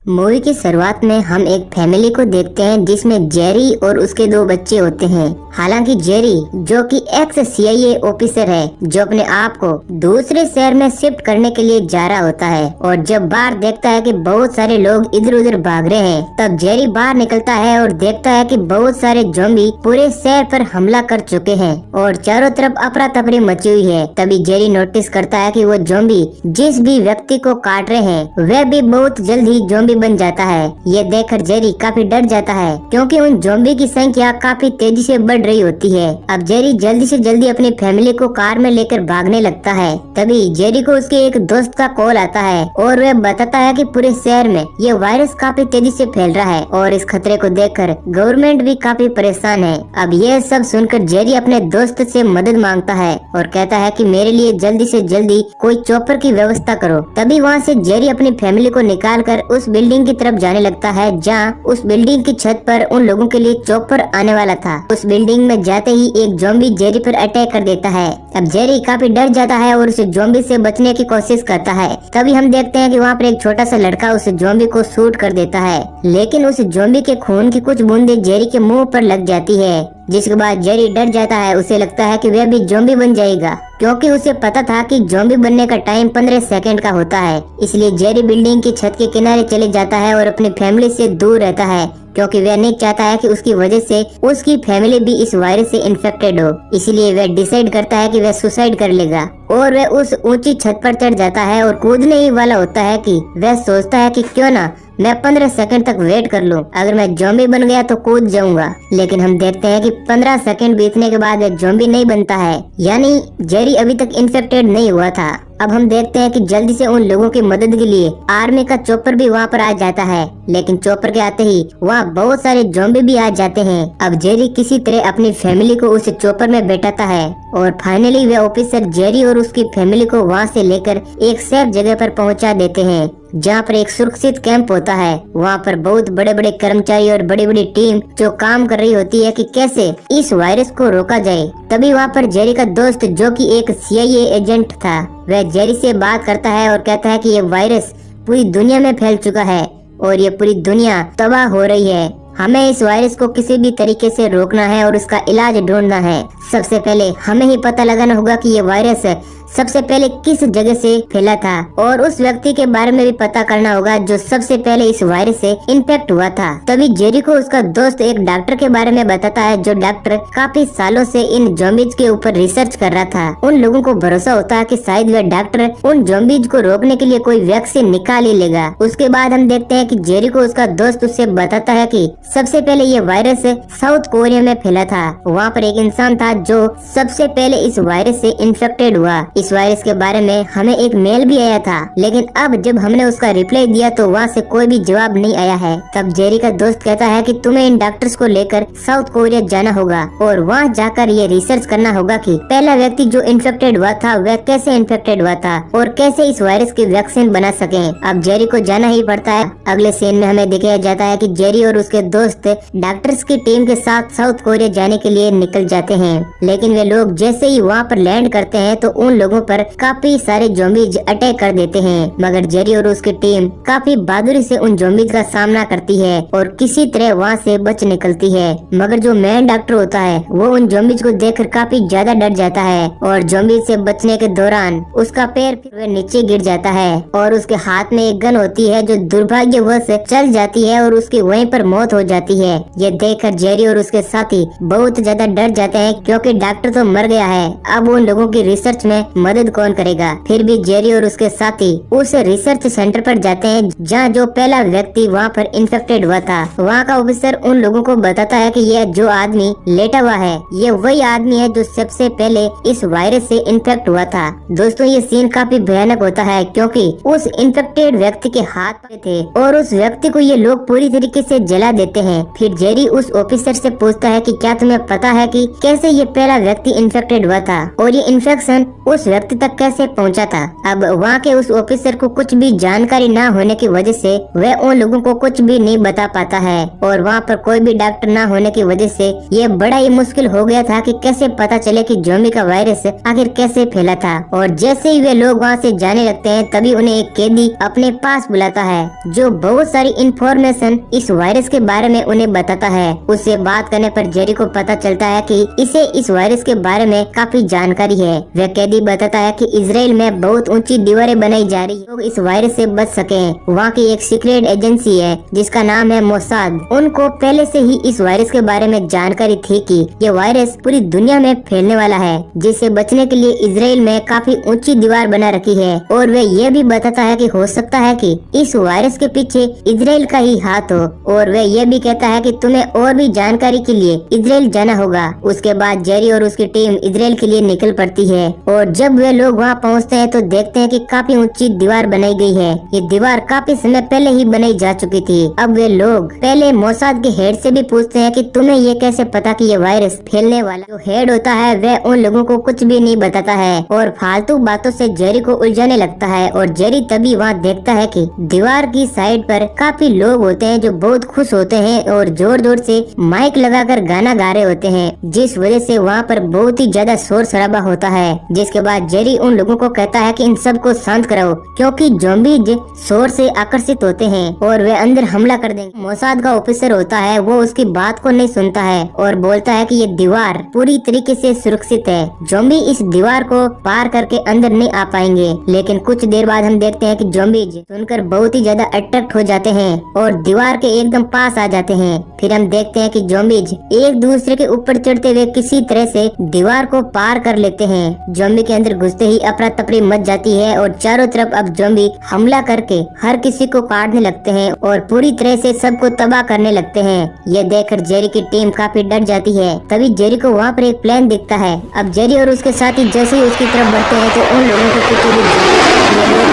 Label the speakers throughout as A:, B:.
A: Movie की शुरुआत में हम एक फैमिली को देखते हैं जिसमें जेरी और उसके 2 बच्चे होते हैं। हालांकि जेरी जो कि एक्स CIA ऑफिसर है जो अपने आप को दूसरे शहर में शिफ्ट करने के लिए जा रहा होता है और जब बाहर देखता है कि बहुत सारे लोग इधर उधर भाग रहे हैं तब जेरी बाहर निकलता है और देखता है कि बहुत सारे ज़ॉम्बी पूरे शहर पर हमला कर चुके हैं और चारों तरफ अफरा तफरी मची हुई है। तभी जेरी नोटिस करता है कि वो ज़ॉम्बी जिस भी व्यक्ति को काट रहे हैं वह भी बहुत जल्द ही ज़ॉम्बी बन जाता है। ये देखकर जेरी काफी डर जाता है क्योंकि उन ज़ॉम्बी की संख्या काफी तेजी से बढ़ रही होती है। अब जेरी जल्दी से जल्दी अपनी फैमिली को कार में लेकर भागने लगता है। तभी जेरी को उसके एक दोस्त का कॉल आता है और वह बताता है कि पूरे शहर में ये वायरस काफी तेजी से फैल रहा है और इस खतरे को देखकर गवर्नमेंट भी काफी परेशान है। अब यह सब सुनकर जेरी अपने दोस्त से मदद मांगता है और कहता है कि मेरे लिए जल्दी से जल्दी कोई चॉपर की व्यवस्था करो। तभी वहाँ से जेरी अपनी फैमिली को निकाल कर उस बिल्डिंग की तरफ जाने लगता है जहाँ उस बिल्डिंग की छत पर उन लोगों के लिए चॉपर आने वाला था। उस बिल्डिंग में जाते ही एक ज़ॉम्बी जेरी पर अटैक कर देता है। अब जेरी काफी डर जाता है और उस ज़ॉम्बी से बचने की कोशिश करता है। तभी हम देखते हैं कि वहाँ पर एक छोटा सा लड़का उस ज़ॉम्बी को शूट कर देता है, लेकिन उस ज़ॉम्बी के खून की कुछ बूंदें जेरी के मुंह पर लग जाती है, जिसके बाद जेरी डर जाता है। उसे लगता है कि वह भी ज़ॉम्बी बन जाएगा क्योंकि उसे पता था कि ज़ॉम्बी बनने का टाइम 15 सेकंड का होता है। इसलिए जेरी बिल्डिंग की छत के किनारे चले जाता है और अपनी फैमिली से दूर रहता है क्योंकि वह नहीं चाहता है कि उसकी वजह से उसकी फैमिली भी इस वायरस से इन्फेक्टेड हो। इसलिए वह डिसाइड करता है कि वह सुसाइड कर लेगा और वह उस ऊंची छत पर चढ़ जाता है और कूदने ही वाला होता है कि वह सोचता है कि क्यों ना मैं 15 सेकंड तक वेट कर लूं, अगर मैं ज़ॉम्बी बन गया तो कूद जाऊंगा। लेकिन हम देखते हैं कि 15 सेकंड बीतने के बाद वह ज़ॉम्बी नहीं बनता है, यानी जेरी अभी तक इन्फेक्टेड नहीं हुआ था। अब हम देखते हैं कि जल्दी से उन लोगों की मदद के लिए आर्मी का चॉपर भी वहाँ पर आ जाता है, लेकिन चॉपर के आते ही वहाँ बहुत सारे ज़ॉम्बी भी आ जाते हैं। अब जेरी किसी तरह अपनी फैमिली को उस चॉपर में बैठाता है और फाइनली वे ऑफिसर जेरी और उसकी फैमिली को वहाँ से लेकर एक सेफ जगह पर पहुँचा देते हैं जहाँ पर एक सुरक्षित कैंप होता है। वहाँ पर बहुत बड़े बड़े कर्मचारी और बड़ी बड़ी टीम जो काम कर रही होती है कि कैसे इस वायरस को रोका जाए। तभी वहाँ पर जेरी का दोस्त जो कि एक CIA एजेंट था वह जेरी से बात करता है और कहता है कि ये वायरस पूरी दुनिया में फैल चुका है और ये पूरी दुनिया तबाह हो रही है। हमें इस वायरस को किसी भी तरीके से रोकना है और इसका इलाज ढूंढना है। सबसे पहले हमें ही पता लगाना होगा कि ये वायरस सबसे पहले किस जगह से फैला था और उस व्यक्ति के बारे में भी पता करना होगा जो सबसे पहले इस वायरस से इन्फेक्ट हुआ था। तभी जेरी को उसका दोस्त एक डॉक्टर के बारे में बताता है जो डॉक्टर काफी सालों से इन ज़ॉम्बीज के ऊपर रिसर्च कर रहा था। उन लोगों को भरोसा होता है कि शायद वह डॉक्टर उन ज़ॉम्बीज को रोकने के लिए कोई वैक्सीन निकाल ही लेगा। उसके बाद हम देखते हैं कि जेरी को उसका दोस्त उससे बताता है कि सबसे पहले ये वायरस साउथ कोरिया में फैला था। वहाँ पर एक इंसान था जो सबसे पहले इस वायरस से इन्फेक्टेड हुआ। इस वायरस के बारे में हमें एक मेल भी आया था, लेकिन अब जब हमने उसका रिप्लाई दिया तो वहाँ से कोई भी जवाब नहीं आया है। तब जेरी का दोस्त कहता है कि तुम्हें इन डॉक्टर्स को लेकर साउथ कोरिया जाना होगा और वहाँ जाकर ये रिसर्च करना होगा कि पहला व्यक्ति जो इन्फेक्टेड हुआ था वह कैसे इन्फेक्टेड हुआ था और कैसे इस वायरस की वैक्सीन बना सके। अब जेरी को जाना ही पड़ता है। अगले सीन में हमें दिखाया जाता है कि जेरी और उसके दोस्त डॉक्टर्स की टीम के साथ साउथ कोरिया जाने के लिए निकल जाते हैं, लेकिन वे लोग जैसे ही वहाँ पर लैंड करते हैं तो उन लोगों पर काफी सारे ज़ॉम्बीज अटैक कर देते हैं। मगर जेरी और उसकी टीम काफी बहादुरी से उन ज़ॉम्बीज का सामना करती है और किसी तरह वहाँ से बच निकलती है। मगर जो मेन डॉक्टर होता है वो उन ज़ॉम्बीज को देखकर काफी ज्यादा डर जाता है और ज़ॉम्बीज से बचने के दौरान उसका पैर फिर नीचे गिर जाता है और उसके हाथ में एक गन होती है जो दुर्भाग्यवश चल जाती है और उसकी वहीं पर मौत हो जाती है। ये देखकर जेरी और उसके साथी बहुत ज्यादा डर जाते हैं क्योंकि डॉक्टर तो मर गया है, अब उन लोगों की रिसर्च में मदद कौन करेगा। फिर भी जेरी और उसके साथी उस रिसर्च सेंटर पर जाते हैं जहाँ जो पहला व्यक्ति वहाँ पर इन्फेक्टेड हुआ था। वहाँ का ऑफिसर उन लोगों को बताता है कि यह जो आदमी लेटा हुआ है ये वही आदमी है जो सबसे पहले इस वायरस से इन्फेक्ट हुआ था। दोस्तों ये सीन काफी भयानक होता है क्योंकि उस इन्फेक्टेड व्यक्ति के हाथ पे थे और उस व्यक्ति को ये लोग पूरी तरीके से जला देते हैं। फिर जेरी उस ऑफिसर से पूछता है कि क्या तुम्हें पता है कि कैसे ये पहला व्यक्ति इन्फेक्टेड हुआ था और ये इन्फेक्शन उस उस व्यक्ति तक कैसे पहुंचा था। अब वहाँ के उस ऑफिसर को कुछ भी जानकारी न होने की वजह से वह उन लोगों को कुछ भी नहीं बता पाता है और वहाँ पर कोई भी डॉक्टर न होने की वजह से ये बड़ा ही मुश्किल हो गया था कि कैसे पता चले कि ज़ोंबी का वायरस आखिर कैसे फैला था। और जैसे ही वे लोग वहाँ से जाने लगते हैं तभी उन्हें एक कैदी अपने पास बुलाता है जो बहुत सारी इंफॉर्मेशन इस वायरस के बारे में उन्हें बताता है। उससे बात करने पर जेरी को पता चलता है कि इसे इस वायरस के बारे में काफी जानकारी है। वह कैदी बताता है कि इजराइल में बहुत ऊंची दीवारें बनाई जा रही है लोग इस वायरस से बच सके। वहाँ की एक सीक्रेट एजेंसी है जिसका नाम है मोसाद। उनको पहले से ही इस वायरस के बारे में जानकारी थी कि ये वायरस पूरी दुनिया में फैलने वाला है, जिससे बचने के लिए इजराइल में काफी ऊंची दीवार बना रखी है। और वह यह भी बताता है कि हो सकता है कि इस वायरस के पीछे इजराइल का ही हाथ हो। और वह यह भी कहता है कि तुम्हें और भी जानकारी के लिए इजराइल जाना होगा। उसके बाद जेरी और उसकी टीम इजराइल के लिए निकल पड़ती है और जब वे लोग वहाँ पहुँचते हैं तो देखते हैं कि काफी ऊंची दीवार बनाई गई है। ये दीवार काफी समय पहले ही बनाई जा चुकी थी। अब वे लोग पहले मोसाद के हेड से भी पूछते हैं कि तुम्हें ये कैसे पता कि ये वायरस फैलने वाला। जो हेड होता है वह उन लोगों को कुछ भी नहीं बताता है और फालतू बातों से जेरी को उलझाने लगता है। और जेरी तभी वहाँ देखता है कि दीवार की साइड पर काफी लोग होते हैं जो बहुत खुश होते हैं और जोर जोर से माइक लगाकर गाना गा रहे होते हैं, जिस वजह से वहाँ पर बहुत ही ज्यादा शोर शराबा होता है। जिसके बाद जेरी उन लोगों को कहता है कि इन सबको शांत कराओ क्योंकि ज़ॉम्बीज शोर से आकर्षित होते हैं और वे अंदर हमला कर देंगे। मोसाद का ऑफिसर होता है वो उसकी बात को नहीं सुनता है और बोलता है कि ये दीवार पूरी तरीके से सुरक्षित है, ज़ॉम्बी इस दीवार को पार करके अंदर नहीं आ पाएंगे। लेकिन कुछ देर बाद हम देखते हैं कि ज़ॉम्बीज सुनकर बहुत ही ज्यादा अट्रैक्ट हो जाते हैं और दीवार के एकदम पास आ जाते हैं। फिर हम देखते हैं कि ज़ॉम्बीज एक दूसरे के ऊपर चढ़ते हुए किसी तरह से दीवार को पार कर लेते हैं। ज़ॉम्बी के अंदर घुसते ही अफरा तफरी मच जाती है और चारों तरफ अब ज़ॉम्बी हमला करके हर किसी को काटने लगते हैं और पूरी तरह से सबको तबाह करने लगते हैं। ये देखकर जेरी की टीम काफी डर जाती है। तभी जेरी को वहाँ पर एक प्लेन दिखता है। अब जेरी और उसके साथी जैसे ही उसकी तरफ बढ़ते हैं तो उन लोगों को पीछे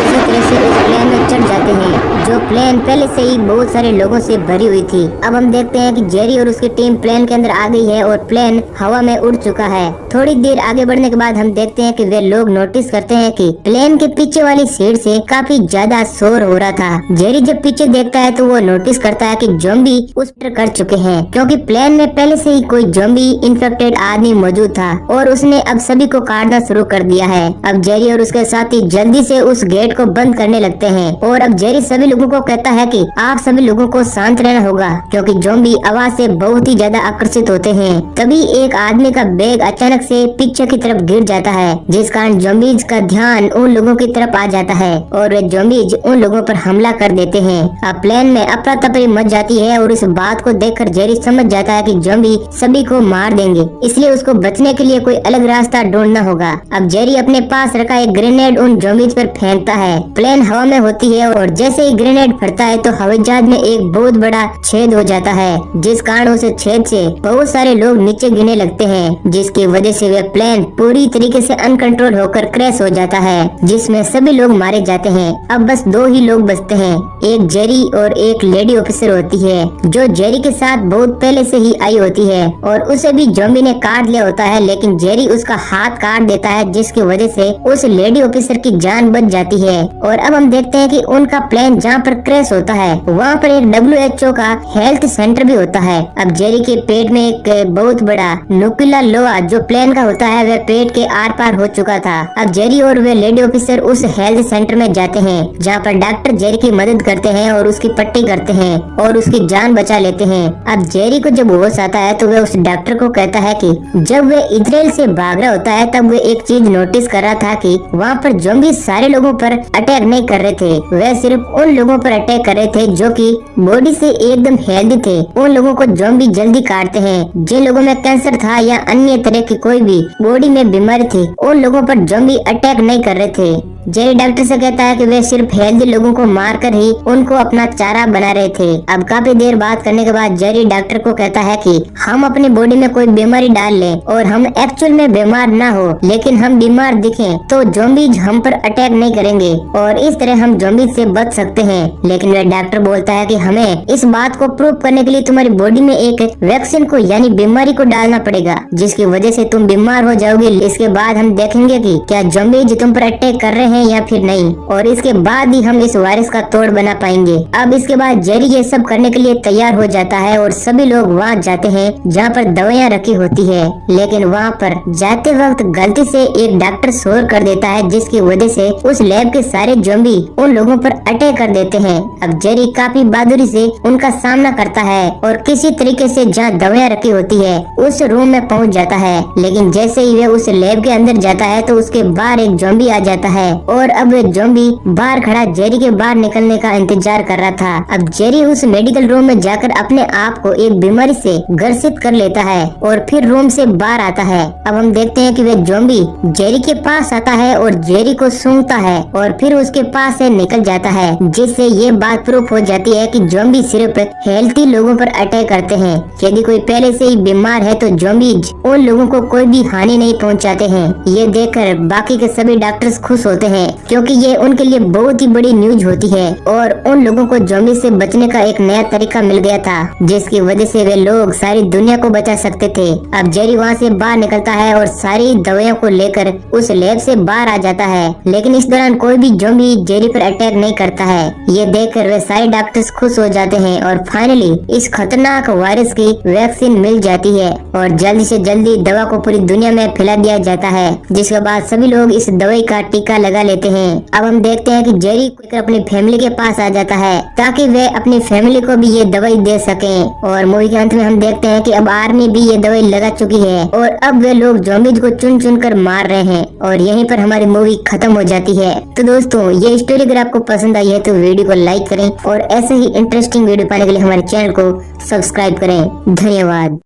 A: किसी तरह से उस प्लेन में चढ़ जाते हैं जो प्लेन पहले से ही बहुत सारे लोगों से भरी हुई थी। अब हम देखते हैं कि जेरी और उसकी टीम प्लेन के अंदर आ गई है और प्लेन हवा में उड़ चुका है। थोड़ी देर आगे बढ़ने के बाद हम देखते हैं कि वे लोग नोटिस करते हैं कि प्लेन के पीछे वाली सीट से काफी ज्यादा शोर हो रहा था। जेरी जब पीछे देखता है तो वो नोटिस करता है कि ज़ॉम्बी उस पर कर चुके हैं क्योंकि प्लेन में पहले से ही कोई ज़ॉम्बी इन्फेक्टेड आदमी मौजूद था और उसने अब सभी को काटना शुरू कर दिया है। अब जेरी और उसके साथी जल्दी से उस गेट को बंद करने लगते हैं और अब जेरी सभी लोगों को कहता है कि आप सभी लोगों को शांत रहना होगा क्योंकि ज़ॉम्बी आवाज से बहुत ही ज्यादा आकर्षित होते हैं। तभी एक आदमी का बैग अचानक से पीछे की तरफ गिर जाता है जिस कारण ज़ॉम्बीज का ध्यान उन लोगों की तरफ आ जाता है और वे ज़ॉम्बीज उन लोगों पर हमला कर देते हैं। अब प्लेन में अफरा तफरी मच जाती है और इस बात को देखकर जेरी समझ जाता है कि ज़ॉम्बी सभी को मार देंगे, इसलिए उसको बचने के लिए कोई अलग रास्ता ढूंढना होगा। अब जेरी अपने पास रखा एक ग्रेनेड उन ज़ॉम्बीज पर फेंकता है। प्लेन हवा में होती है और जैसे ही ग्रेनेड फटता है तो हवाई जहाज में एक बहुत बड़ा छेद हो जाता है जिस कारण उस छेद से बहुत सारे लोग नीचे गिरने लगते हैं जिसकी वजह से वह प्लेन पूरी तरीके से अनकंट्रोल होकर क्रैश हो जाता है जिसमें सभी लोग मारे जाते हैं। अब बस दो ही लोग बचते हैं, एक जेरी और एक लेडी ऑफिसर होती है जो जेरी के साथ बहुत पहले से ही आई होती है और उसे भी ज़ॉम्बी ने काट लिया होता है लेकिन जेरी उसका हाथ काट देता है जिसकी वजह से उस लेडी ऑफिसर की जान बच जाती है। और अब हम देखते हैं कि उनका प्लेन जहाँ पर क्रैश होता है वहाँ पर एक WHO का हेल्थ सेंटर भी होता है। अब जेरी के पेट में एक बहुत बड़ा नुकीला लोहा जो प्लेन का होता है वह पेट के आर पार हो चुका था। अब जेरी और वे लेडी ऑफिसर उस हेल्थ सेंटर में जाते हैं जहाँ पर डॉक्टर जेरी की मदद करते हैं और उसकी पट्टी करते हैं और उसकी जान बचा लेते हैं। अब जेरी को जब होश आता है तो वह उस डॉक्टर को कहता है कि जब वे इजराइल से भाग रहा होता है तब वे एक चीज नोटिस कर रहा था कि वहाँ पर ज़ॉम्बी सारे लोगों पर अटैक नहीं कर रहे थे, वह सिर्फ उन लोगों पर अटैक कर रहे थे जो कि बॉडी से एकदम हेल्दी थे। उन लोगों को ज़ॉम्बी जल्दी काटते हैं। जिन लोगों में कैंसर था या अन्य तरह की कोई भी बॉडी में बीमारी थी उन लोगों पर ज़ॉम्बी अटैक नहीं कर रहे थे। जेरी डॉक्टर से कहता है कि वे सिर्फ हेल्दी लोगों को मारकर ही उनको अपना चारा बना रहे थे। अब काफी देर बात करने के बाद जेरी डॉक्टर को कहता है कि हम अपनी बॉडी में कोई बीमारी डाल लें और हम एक्चुअल में बीमार ना हो, लेकिन हम बीमार दिखें तो ज़ॉम्बीज हम पर अटैक नहीं करेंगे और इस तरह हम ज़ॉम्बीज से बच सकते हैं। लेकिन वह डॉक्टर बोलता है कि हमें इस बात को प्रूव करने के लिए तुम्हारी बॉडी में एक वैक्सीन को यानी बीमारी को डालना पड़ेगा, जिसकी वजह से तुम बीमार हो जाओगे। इसके बाद हम देखेंगे कि क्या ज़ॉम्बीज तुम पर अटैक कर रहे हैं या फिर नहीं, और इसके बाद ही हम इस वायरस का तोड़ बना पाएंगे। अब इसके बाद जेरी ये सब करने के लिए तैयार हो जाता है और सभी लोग वहाँ जाते हैं जहाँ पर दवाइयाँ रखी होती है। लेकिन वहाँ पर जाते वक्त गलती से एक डॉक्टर शोर कर देता है, जिसकी वजह से उस लैब के सारे ज़ॉम्बी उन लोगों पर अटैक कर देते हैं। अब जेरी काफी बहादुरी से उनका सामना करता है और किसी तरीके से जहाँ दवाइयाँ रखी होती है उस रूम में पहुँच जाता है। लेकिन जैसे ही वे उस लैब के अंदर जाता है तो उसके बाहर एक ज़ॉम्बी आ जाता है और अब वे ज़ॉम्बी बाहर खड़ा जेरी के बाहर निकलने का इंतजार कर रहा था। अब जेरी उस मेडिकल रूम में जाकर अपने आप को एक बीमारी से ग्रसित कर लेता है और फिर रूम से बाहर आता है। अब हम देखते हैं कि वे ज़ॉम्बी जेरी के पास आता है और जेरी को सूंघता है और फिर उसके पास से निकल जाता है, जिससे ये बात प्रूफ हो जाती है कि ज़ॉम्बी सिर्फ हेल्थी लोगों पर अटैक करते हैं। यदि कोई पहले से ही बीमार है तो ज़ॉम्बीज उन लोगों को कोई भी हानि नहीं पहुंचाते हैं। ये देखकर बाकी के सभी डॉक्टर्स खुश होते हैं, क्योंकि ये उनके लिए बहुत ही बड़ी न्यूज होती है और उन लोगों को ज़ॉम्बी से बचने का एक नया तरीका मिल गया था, जिसकी वजह से वे लोग सारी दुनिया को बचा सकते थे। अब जेरी वहाँ से बाहर निकलता है और सारी दवाइयों को लेकर उस लैब से बाहर आ जाता है, लेकिन इस दौरान कोई भी ज़ॉम्बी जेरी पर अटैक नहीं करता है। ये देखकर वे सारे डॉक्टर्स खुश हो जाते हैं और फाइनली इस खतरनाक वायरस की वैक्सीन मिल जाती है और जल्दी से जल्दी दवा को पूरी दुनिया में फैला दिया जाता है, जिसके बाद सभी लोग इस दवाई का टीका लगा लेते हैं। अब हम देखते हैं कि जेरी अपनी फैमिली के पास आ जाता है ताकि वे अपनी फैमिली को भी ये दवाई दे सकें। और मूवी के अंत में हम देखते हैं कि अब आर्मी भी ये दवाई लगा चुकी है और अब वे लोग ज़ॉम्बीज को चुन चुन कर मार रहे हैं और यहीं पर हमारी मूवी खत्म हो जाती है। तो दोस्तों, ये स्टोरी अगर आपको पसंद आई है तो वीडियो को लाइक करें और ऐसे ही इंटरेस्टिंग वीडियो पाने के लिए हमारे चैनल को सब्सक्राइब करें। धन्यवाद।